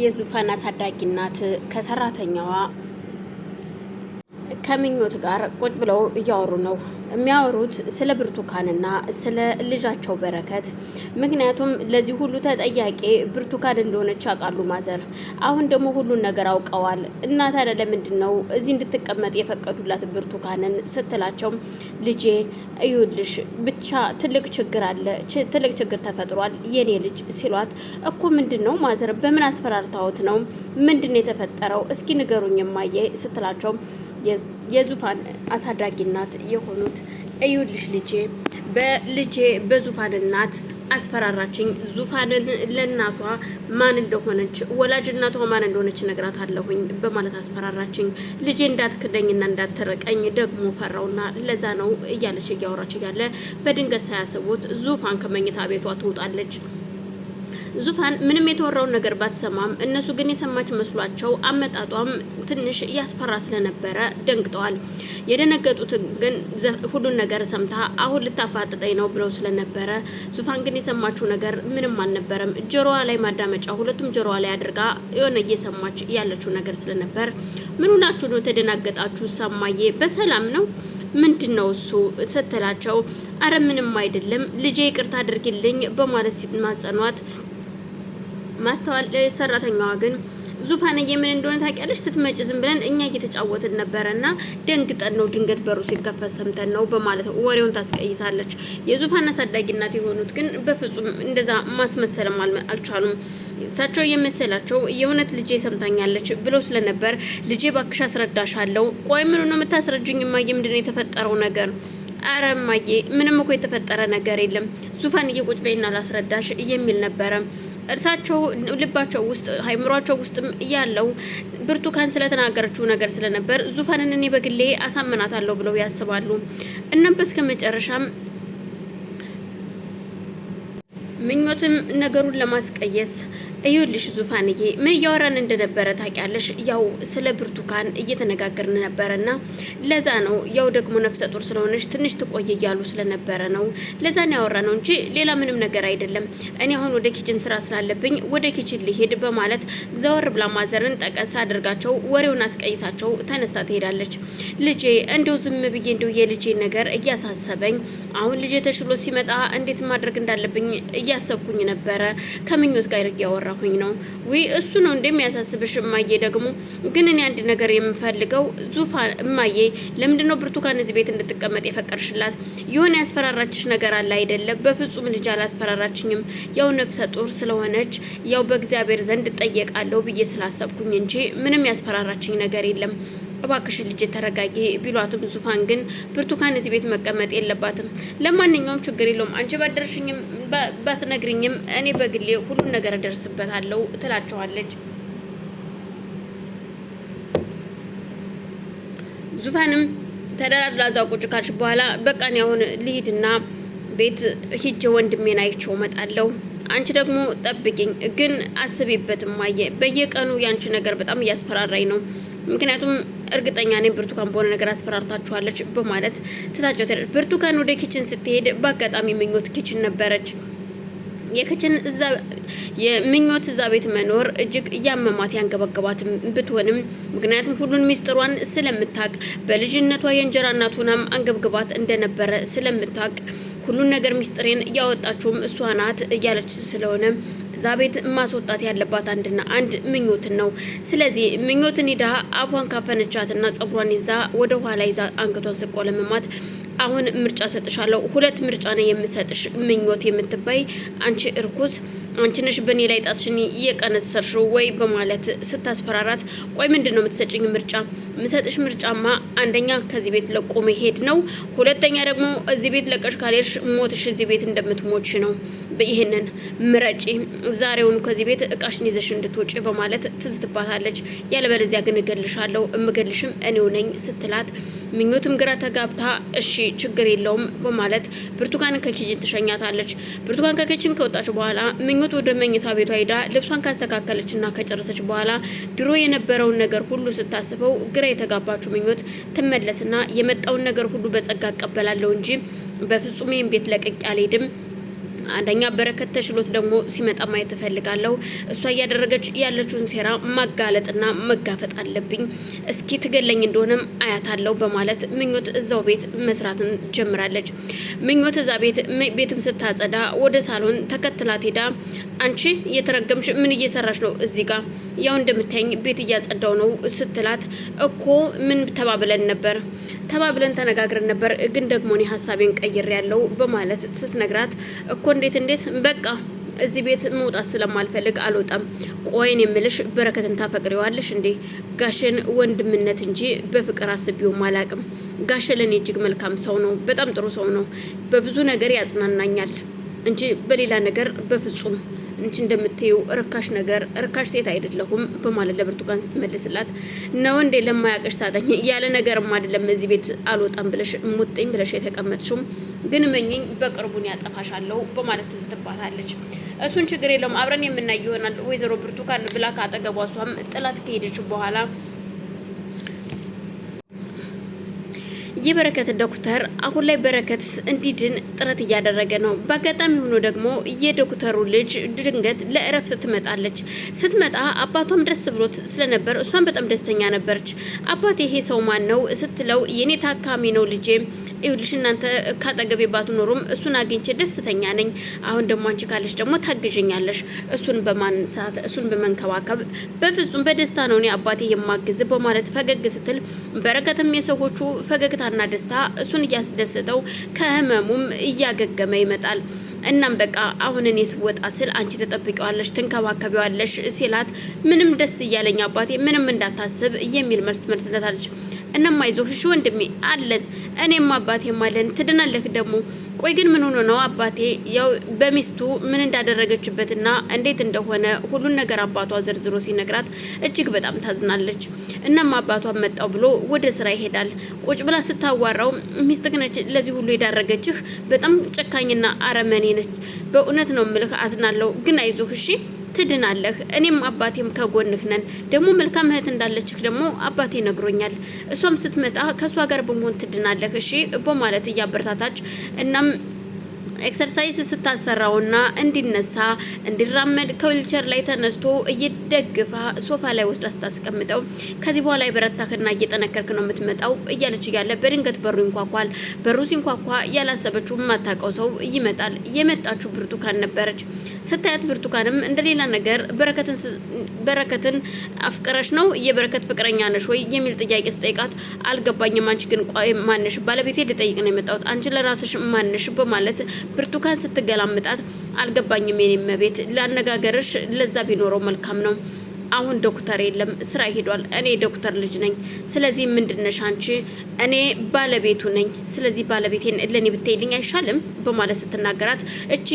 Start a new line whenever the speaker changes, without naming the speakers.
የዙፋን አሳዳጊ እናት ከሰራተኛዋ ከምኞት ጋር ቁጭ ብለው እያወሩ ነው። የሚያወሩት ስለ ብርቱካንና ስለ ልጃቸው በረከት። ምክንያቱም ለዚህ ሁሉ ተጠያቂ ብርቱካን እንደሆነች ያውቃሉ ማዘር። አሁን ደግሞ ሁሉን ነገር አውቀዋል። እና ታዲያ ለምንድን ነው እዚህ እንድትቀመጥ የፈቀዱላት ብርቱካንን ስትላቸው፣ ልጄ እዩልሽ ብቻ ትልቅ ችግር አለ፣ ትልቅ ችግር ተፈጥሯል የኔ ልጅ ሲሏት፣ እኮ ምንድን ነው ማዘር? በምን አስፈራርታዎት ነው? ምንድን ነው የተፈጠረው? እስኪ ንገሩኝ እማዬ ስትላቸው የዙፋን አሳዳጊ እናት የሆኑት፣ እዩልሽ ልጄ በዙፋን እናት አስፈራራችኝ። ዙፋንን ለእናቷ ማን እንደሆነች ወላጅ እናቷ ማን እንደሆነች ነግራታለሁኝ በማለት አስፈራራችኝ። ልጄ እንዳትክደኝና እንዳትርቀኝ ደግሞ ፈራውና ለዛ ነው እያለች እያወራች እያለ በድንገት ሳያስቡት ዙፋን ከመኝታ ቤቷ ትወጣለች። ዙፋን ምንም የተወራውን ነገር ባትሰማም እነሱ ግን የሰማች መስሏቸው አመጣጧም ትንሽ ያስፈራ ስለነበረ ደንግጠዋል። የደነገጡት ግን ሁሉን ነገር ሰምታ አሁን ልታፋጥጠኝ ነው ብለው ስለነበረ ዙፋን ግን የሰማችው ነገር ምንም አልነበረም። ጆሮዋ ላይ ማዳመጫ ሁለቱም ጆሮዋ ላይ አድርጋ የሆነ እየሰማች ያለችው ነገር ስለነበር ምን ሆናችሁ ነው ተደናገጣችሁ? ሰማዬ በሰላም ነው ምንድን ነው እሱ ስትላቸው፣ አረ ምንም አይደለም ልጄ ይቅርታ አድርጊልኝ በማለት ሲማጸኗት ማስተዋል ሰራተኛዋ ግን ዙፋንዬ ምን እንደሆነ ታውቂያለሽ? ስትመጪ ዝም ብለን እኛ እየተጫወትን ነበረና ደንግጠን ነው ድንገት በሩ ሲከፈት ሰምተን ነው በማለት ወሬውን ታስቀይሳለች። የዙፋን አሳዳጊ እናት የሆኑት ግን በፍጹም እንደዛ ማስመሰልም አልቻሉም። እሳቸው የመሰላቸው የእውነት ልጄ ሰምታኛለች ብሎ ስለነበር ልጄ ባክሽ አስረዳሻለሁ። ቆይ ምን ነው የምታስረጅኝ እማዬ? ምንድን ነው የተፈጠረው ነገር? አረ እማዬ ምንም እኮ የተፈጠረ ነገር የለም። ዙፋንዬ ቁጭ በይና ላስረዳሽ የሚል ነበረ እርሳቸው ልባቸው ውስጥ አይምሯቸው ውስጥም ያለው ብርቱካን ስለተናገረችው ነገር ስለነበር ዙፋንን እኔ በግሌ አሳምናታለሁ ብለው ያስባሉ። እናም በስከ መጨረሻም ምኞትም ነገሩን ለማስቀየስ እዩልሽ ዙፋንዬ ምን እያወራን እንደነበረ ታውቂያለሽ? ያው ስለ ብርቱካን እየተነጋገርን ነበረና ለዛ ነው ያው ደግሞ ነፍሰ ጡር ስለሆነች ትንሽ ትቆይ እያሉ ስለነበረ ነው ለዛ ነው ያወራ ነው እንጂ ሌላ ምንም ነገር አይደለም። እኔ አሁን ወደ ኪችን ስራ ስላለብኝ ወደ ኪችን ልሄድ በማለት ዘወር ብላ ማዘርን ጠቀስ አድርጋቸው ወሬውን አስቀይሳቸው ተነስታ ትሄዳለች። ልጄ እንደው ዝም ብዬ እንደው የልጄ ነገር እያሳሰበኝ አሁን ልጄ ተሽሎ ሲመጣ እንዴት ማድረግ እንዳለብኝ እያሰብኩኝ ነበረ ከምኞት ጋር እያወራ ሁኝ ነው ወይ እሱ ነው እንደሚያሳስብሽ እማዬ? ደግሞ ግን እኔ አንድ ነገር የምፈልገው ዙፋን እማዬ ለምንድነው ብርቱካን እዚህ ቤት እንድትቀመጥ የፈቀርሽላት? የሆነ ያስፈራራችሽ ነገር አለ አይደለ? በፍጹም ልጅ አላስፈራራችኝም። ያው ነፍሰ ጡር ስለሆነች ያው በእግዚአብሔር ዘንድ ጠየቃለሁ ብዬ ስላሰብኩኝ እንጂ ምንም ያስፈራራችኝ ነገር የለም። እባክሽ ልጅ ተረጋጊ ቢሏትም ዙፋን ግን ብርቱካን እዚህ ቤት መቀመጥ የለባትም። ለማንኛውም ችግር የለውም አንቺ ባደረሽኝም ባትነግሪኝም እኔ በግሌ ሁሉን ነገር እደርስበታለሁ ትላቸዋለች። ዙፋንም ተደራድራ እዛው ቁጭ ካልሽ በኋላ በቃ እኔ አሁን ልሂድና ቤት ሂጅ ወንድሜን አይቼው እመጣለሁ። አንቺ ደግሞ ጠብቂኝ ግን አስቢበት እማዬ። በየቀኑ ያንቺ ነገር በጣም እያስፈራራኝ ነው። ምክንያቱም እርግጠኛ ነኝ ብርቱካን በሆነ ነገር አስፈራርታችኋለች በማለት ትታቸው ትሄዳለች። ብርቱካን ወደ ኪችን ስትሄድ በአጋጣሚ ምኞት ኪችን ነበረች። የኪችን እዛ የምኞት እዛ ቤት መኖር እጅግ እያመማት ያንገበገባት ብትሆንም ምክንያቱም ሁሉን ሚስጥሯን ስለምታቅ በልጅነቷ የእንጀራ እናቱናም አንገብግባት እንደነበረ ስለምታቅ ሁሉን ነገር ሚስጥሬን ያወጣችውም እሷ ናት እያለች ስለሆነ እዛ ቤት ማስወጣት ያለባት አንድና አንድ ምኞትን ነው። ስለዚህ ምኞትን ሄዳ አፏን ካፈነቻትና ጸጉሯን ይዛ ወደ ኋላ ይዛ አንገቷን ስቆለምማት አሁን ምርጫ ሰጥሻለሁ፣ ሁለት ምርጫ ነው የምሰጥሽ ምኞት የምትባይ አንቺ እርኩስ፣ አንቺ ነሽ በኔ ላይ ጣትሽን እየቀነሰርሽው ወይ በማለት ስታስፈራራት፣ ቆይ ምንድን ነው የምትሰጭኝ ምርጫ? የምሰጥሽ ምርጫማ አንደኛ ከዚህ ቤት ለቆ መሄድ ነው፣ ሁለተኛ ደግሞ እዚህ ቤት ለቀሽ ካልሄድሽ ሞትሽ እዚህ ቤት እንደምትሞች ነው። ይሄንን ምረጪ፣ ዛሬውን ከዚህ ቤት እቃሽን ይዘሽ እንድትወጪ በማለት ትዝትባታለች። ያለበለዚያ ግን እገልሻለሁ፣ እምገልሽም እኔው ነኝ ስትላት ምኞትም ግራ ተጋብታ እሺ ችግር የለውም በማለት ብርቱካንን ከኪችን ትሸኛታለች። ብርቱካን ከኪችን ከወጣች በኋላ ምኞት ወደ መኝታ ቤቷ ሄዳ ልብሷን ካስተካከለችና ከጨረሰች በኋላ ድሮ የነበረውን ነገር ሁሉ ስታስበው ግራ የተጋባችው ምኞት ትመለስና የመጣውን ነገር ሁሉ በጸጋ እቀበላለሁ እንጂ በፍጹም ይሄን ቤት ለቅቄ አልሄድም አንደኛ በረከት ተሽሎት ደግሞ ሲመጣ ማየት እፈልጋለሁ። እሷ እያደረገች ያለችውን ሴራ ማጋለጥና መጋፈጥ አለብኝ። እስኪ ትገለኝ እንደሆነም አያታለሁ በማለት ምኞት እዛው ቤት መስራትን ጀምራለች። ምኞት እዛ ቤትም ስታጸዳ ወደ ሳሎን ተከትላት ሄዳ አንቺ እየተረገምሽ ምን እየሰራሽ ነው እዚህ ጋር? ያው እንደምታይኝ ቤት እያጸዳው ነው ስትላት እኮ ምን ተባብለን ተነጋግረን ነበር፣ ግን ደግሞ እኔ ሀሳቤን ቀይሬያለሁ በማለት ስትነግራት እኮ እንዴት በቃ እዚህ ቤት መውጣት ስለማልፈልግ አልወጣም። ቆይን የምልሽ በረከትን ታፈቅሪዋለሽ እንዴ? ጋሽን ወንድምነት እንጂ በፍቅር አስቢውም አላቅም። ጋሽ ለኔ እጅግ መልካም ሰው ነው፣ በጣም ጥሩ ሰው ነው። በብዙ ነገር ያጽናናኛል እንጂ በሌላ ነገር በፍጹም እንጂ እንደምትዩ ርካሽ ሴት አይደለሁም በማለት ለብርቱካን ስትመልስላት ነው እንዴ ለማያቀሽ ታጠኝ ያለ ነገርም አይደለም እዚህ ቤት አልወጣም ብለሽ ሙጥኝ ብለሽ የተቀመጥሽው፣ ግን መኝኝ በቅርቡን ያጠፋሻለሁ በማለት ትዝትባታለች። እሱን ችግር የለውም አብረን የምናይ ይሆናል ወይዘሮ ብርቱካን ብላ ካጠገቧ እሷም ጥላት ከሄደች በኋላ የበረከት ዶክተር አሁን ላይ በረከት እንዲድን ጥረት እያደረገ ነው። በአጋጣሚ ሆኖ ደግሞ የዶክተሩ ልጅ ድንገት ለእረፍት ትመጣለች። ስትመጣ አባቷም ደስ ብሎት ስለነበር እሷም በጣም ደስተኛ ነበረች። አባቴ ይሄ ሰው ማን ነው ስትለው የኔ ታካሚ ነው ልጄ፣ ይኸውልሽ እናንተ ካጠገቤ ባትኖሩም እሱን አግኝቼ ደስተኛ ነኝ። አሁን ደግሞ አንቺ ካለሽ ደግሞ ታግዥኛለሽ፣ እሱን በማንሳት እሱን በመንከባከብ በፍጹም በደስታ ነው እኔ አባቴ የማግዝ በማለት ፈገግ ስትል በረከትም የሰዎቹ ፈገግታ እና ደስታ እሱን እያስደሰተው ከህመሙም እያገገመ ይመጣል። እናም በቃ አሁን እኔ ስወጣ ስል አንቺ ተጠብቂዋለሽ ትንከባከቢዋለሽ ሲላት ምንም ደስ እያለኝ አባቴ ምንም እንዳታስብ የሚል መልስ ትመልስለታለች። እናም አይዞሽ ወንድሜ አለን እኔም አባቴም አለን ትድናለህ ደግሞ። ቆይ ግን ምን ሆኖ ነው አባቴ? ያው በሚስቱ ምን እንዳደረገችበትና እንዴት እንደሆነ ሁሉን ነገር አባቷ ዝርዝሮ ሲነግራት እጅግ በጣም ታዝናለች። እናም አባቷ መጣው ብሎ ወደ ስራ ይሄዳል። ቁጭ ብላ ስታዋራው ሚስትህ ነች ለዚህ ሁሉ የዳረገችህ፣ በጣም ጨካኝና አረመኔ ነች። በእውነት ነው ምልህ አዝናለሁ፣ ግን አይዞህ እሺ ትድናለህ። እኔም አባቴም ከጎንህ ነን። ደግሞ መልካም እህት እንዳለችህ ደግሞ አባቴ ነግሮኛል። እሷም ስትመጣ ከእሷ ጋር በመሆን ትድናለህ እሺ በማለት እያበረታታች እናም ኤክሰርሳይዝ ስታሰራውና እንዲነሳ እንዲራመድ ከዊልቸር ላይ ተነስቶ እየደግፋ ሶፋ ላይ ወስዳ ስታስቀምጠው ከዚህ በኋላ የበረታክና እየጠነከርክ ነው የምትመጣው እያለች እያለ በድንገት በሩ ይንኳኳል። በሩ ሲንኳኳ ያላሰበችው የማታውቀው ሰው ይመጣል። የመጣችው ብርቱካን ነበረች። ስታያት ብርቱካንም እንደሌላ ነገር በረከትን አፍቅረሽ ነው የበረከት ፍቅረኛ ነሽ ወይ የሚል ጥያቄ ስጠይቃት አልገባኝም፣ አንቺ ግን ቆይ ማንሽ? ባለቤቴ ልጠይቅ ነው የመጣሁት፣ አንቺ ለራስሽ ማንሽ? በማለት ብርቱካን ስትገላምጣት አልገባኝም የኔ መቤት፣ ለአነጋገርሽ ለዛ ቢኖረው መልካም ነው። አሁን ዶክተር የለም ስራ ሄዷል። እኔ ዶክተር ልጅ ነኝ። ስለዚህ ምንድነሽ አንቺ? እኔ ባለቤቱ ነኝ። ስለዚህ ባለቤቴን ለኔ ብትይልኝ አይሻልም? በማለት ስትናገራት እቺ